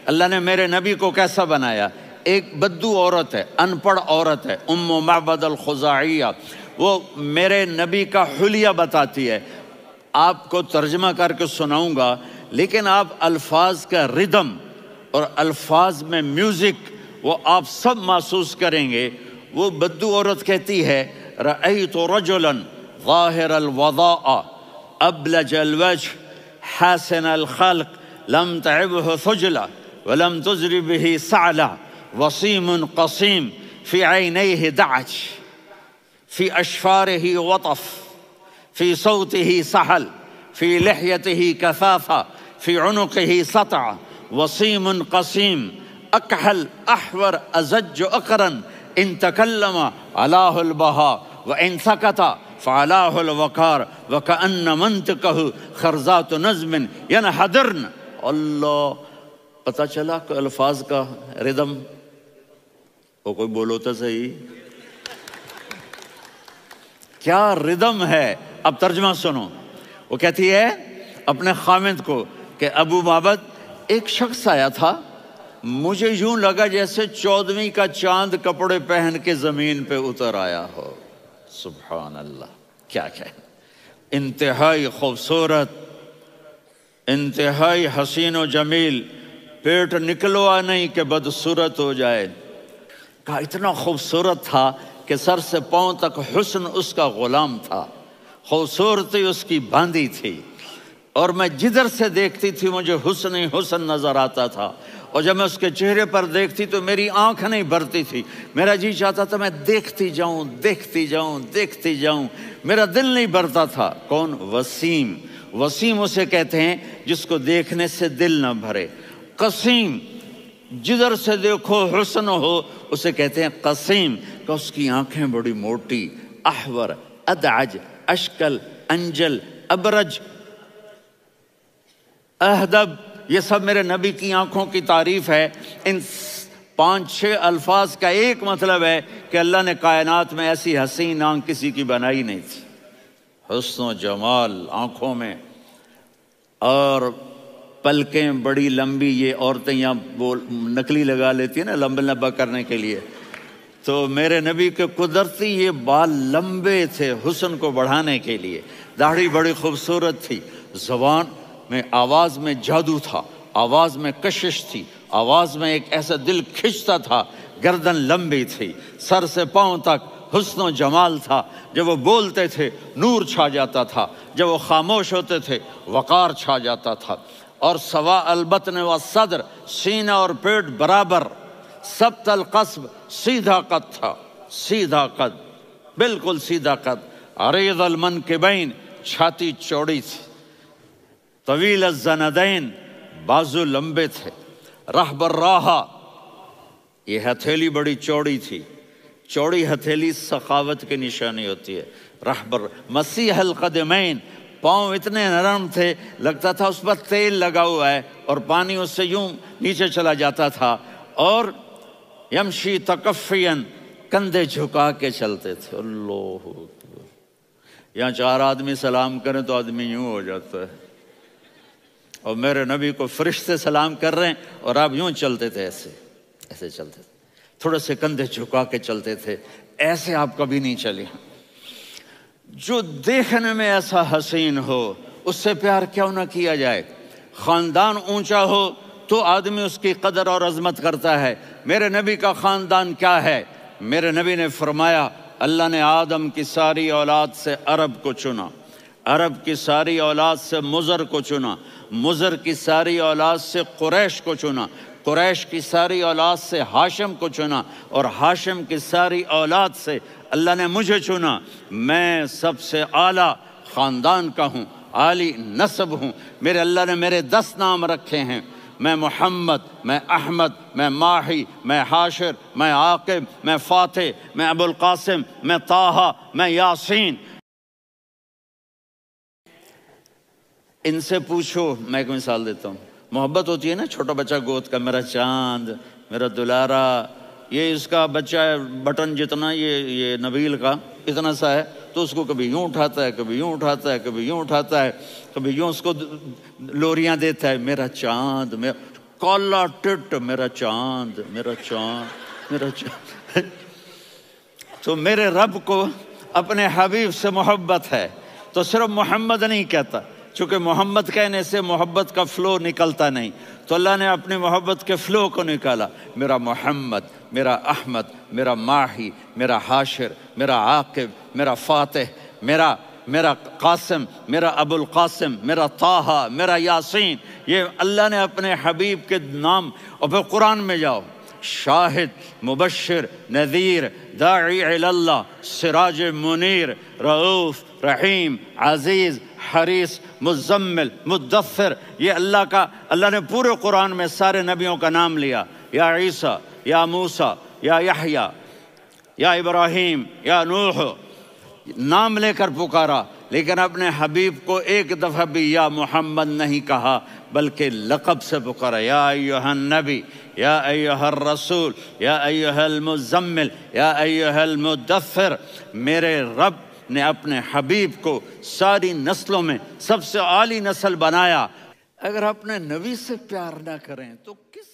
اللہ نے میرے نبی کو کیسا بنایا؟ ایک بدو عورت ہے، ان پڑھ عورت ہے، ام معبد الخزاعیہ، وہ میرے نبی کا حلیہ بتاتی ہے. آپ کو ترجمہ کر کے سناؤں گا، لیکن آپ الفاظ کا ردم اور الفاظ میں میوزک وہ آپ سب محسوس کریں گے. وہ بدو عورت کہتی ہے رأیت رجلا ظاہر الوضاء ابلج الوجه حاسن الخلق لم تعبه ثجلة ولم تزر به سعلة وصيم قصيم في عينيه دعج في أشفاره وطف في صوته سحل في لحيته كثافة في عنقه سطع وصيم قصيم أكحل أحور أزج أقرن إن تكلم علاه البهاء وإن سكت فعلاه الوقار وكأن منطقه خرزات نظم ينحدرن. اللہ، پتہ چلا کہ الفاظ کا ردم. وہ کوئی بولو تو صحیح، کیا ردم ہے. اب ترجمہ سنو. وہ کہتی ہے اپنے خامد کو کہ ابو معبد، ایک شخص آیا تھا، مجھے یوں لگا جیسے 14ویں کا چاند کپڑے پہن کے زمین پہ اتر آیا ہو. سبحان اللہ، کیا کہ انتہائی خوبصورت، انتہائی حسین و جمیل، پیٹ نکلوا نہیں کہ بدصورت ہو جائے. کہا اتنا خوبصورت تھا کہ سر سے پاؤں تک حسن اس کا غلام تھا، خوبصورتی اس کی باندھی تھی، اور میں جدھر سے دیکھتی تھی مجھے حسن ہی حسن نظر آتا تھا. اور جب میں اس کے چہرے پر دیکھتی تو میری آنکھ نہیں بھرتی تھی، میرا جی چاہتا تھا میں دیکھتی جاؤں دیکھتی جاؤں دیکھتی جاؤں، میرا دل نہیں بھرتا تھا. کون؟ وسیم. وسیم اسے کہتے ہیں جس کو دیکھنے سے دل نہ بھرے. قسیم، جدھر سے دیکھو حسن ہو، اسے کہتے ہیں قسیم، کہ اس کی آنکھیں بڑی موٹی. احور، ادعج، اشکل، انجل، ابرج، اہدب، یہ سب میرے نبی کی آنکھوں کی تعریف ہے. ان 5-6 الفاظ کا ایک مطلب ہے کہ اللہ نے کائنات میں ایسی حسین آنکھ کسی کی بنائی نہیں تھی. حسن و جمال آنکھوں میں، اور پلکیں بڑی لمبی. یہ عورتیں یہاں وہ نکلی لگا لیتی ہیں نا لمبا لمبا کرنے کے لیے، تو میرے نبی کے قدرتی یہ بال لمبے تھے حسن کو بڑھانے کے لیے. داڑھی بڑی خوبصورت تھی. زبان میں، آواز میں جادو تھا، آواز میں کشش تھی، آواز میں ایک ایسا دل کھنچتا تھا. گردن لمبی تھی، سر سے پاؤں تک حسن و جمال تھا. جب وہ بولتے تھے نور چھا جاتا تھا، جب وہ خاموش ہوتے تھے وقار چھا جاتا تھا. اور سوا البطن و صدر، سینہ اور پیٹ برابر. سبت القصب، سیدھا قد تھا، سیدھا قد، بالکل سیدھا قد. عریض المنکبین، چھاتی چوڑی تھی. طویل الزندین، بازو لمبے تھے. رحب الراحہ، یہ ہتھیلی بڑی چوڑی تھی. چوڑی ہتھیلی سخاوت کی نشانی ہوتی ہے. رحب مسیح القدمین، پاؤں اتنے نرم تھے لگتا تھا اس پر تیل لگا ہوا ہے اور پانی اس سے یوں نیچے چلا جاتا تھا. اور یمشی تکفین، کندھے جھکا کے چلتے تھے. اللہ، یہاں 4 آدمی سلام کریں تو آدمی یوں ہو جاتا ہے، اور میرے نبی کو فرشتے سلام کر رہے ہیں اور آپ یوں چلتے تھے، ایسے ایسے چلتے تھے، تھوڑے سے کندھے جھکا کے چلتے تھے. ایسے آپ کبھی نہیں چلے. جو دیکھنے میں ایسا حسین ہو اس سے پیار کیوں نہ کیا جائے. خاندان اونچا ہو تو آدمی اس کی قدر اور عظمت کرتا ہے. میرے نبی کا خاندان کیا ہے؟ میرے نبی نے فرمایا اللہ نے آدم کی ساری اولاد سے عرب کو چنا، عرب کی ساری اولاد سے مضر کو چنا، مضر کی ساری اولاد سے قریش کو چنا، قریش کی ساری اولاد سے ہاشم کو چنا، اور ہاشم کی ساری اولاد سے اللہ نے مجھے چنا. میں سب سے اعلیٰ خاندان کا ہوں، عالی نسب ہوں. میرے اللہ نے میرے 10 نام رکھے ہیں. میں محمد، میں احمد، میں ماہی، میں حاشر، میں عاقب، میں فاتح، میں ابو القاسم، میں طٰہٰ، میں یاسین. ان سے پوچھو، میں ایک مثال دیتا ہوں. محبت ہوتی ہے نا چھوٹا بچہ گود کا، میرا چاند، میرا دلارا. یہ اس کا بچہ ہے بٹن جتنا، یہ نبیل کا اتنا سا ہے، تو اس کو کبھی یوں اٹھاتا ہے، کبھی یوں اٹھاتا ہے، کبھی یوں اٹھاتا ہے، کبھی یوں اس کو لوریاں دیتا ہے. میرا چاند، کالا ٹٹ میرا چاند، میرا چاند، میرا چاند۔ تو میرے رب کو اپنے حبیب سے محبت ہے، تو صرف محمد نہیں کہتا، چونکہ محمد کہنے سے محبت کا فلو نکلتا نہیں، تو اللہ نے اپنی محبت کے فلو کو نکالا، میرا محمد، میرا احمد، میرا ماہی، میرا حاشر، میرا عاقب، میرا فاتح، میرا قاسم، میرا ابو القاسم، میرا طٰہٰ، میرا یاسین، یہ اللہ نے اپنے حبیب کے نام۔ اور پھر قرآن میں جاؤ، شاہد، مبشر، نذیر، داعی الی اللہ، سراج منیر، رؤوف، رحیم، عزیز، حریص، مزمل، مدثر، یہ اللہ نے پورے قرآن میں سارے نبیوں کا نام لیا، یا عیسیٰ، یا موسیٰ، یا یحییٰ، یا ابراہیم، یا نوح، نام لے کر پکارا، لیکن اپنے حبیب کو ایک دفعہ بھی یا محمد نہیں کہا، بلکہ لقب سے پکارا، یا ایھا النبی، یا ایھا الرسول، یا ایھا المزمل، یا ایھا المدثر۔ میرے رب نے اپنے حبیب کو ساری نسلوں میں سب سے اعلی نسل بنایا۔ اگر اپنے نبی سے پیار نہ کریں تو کس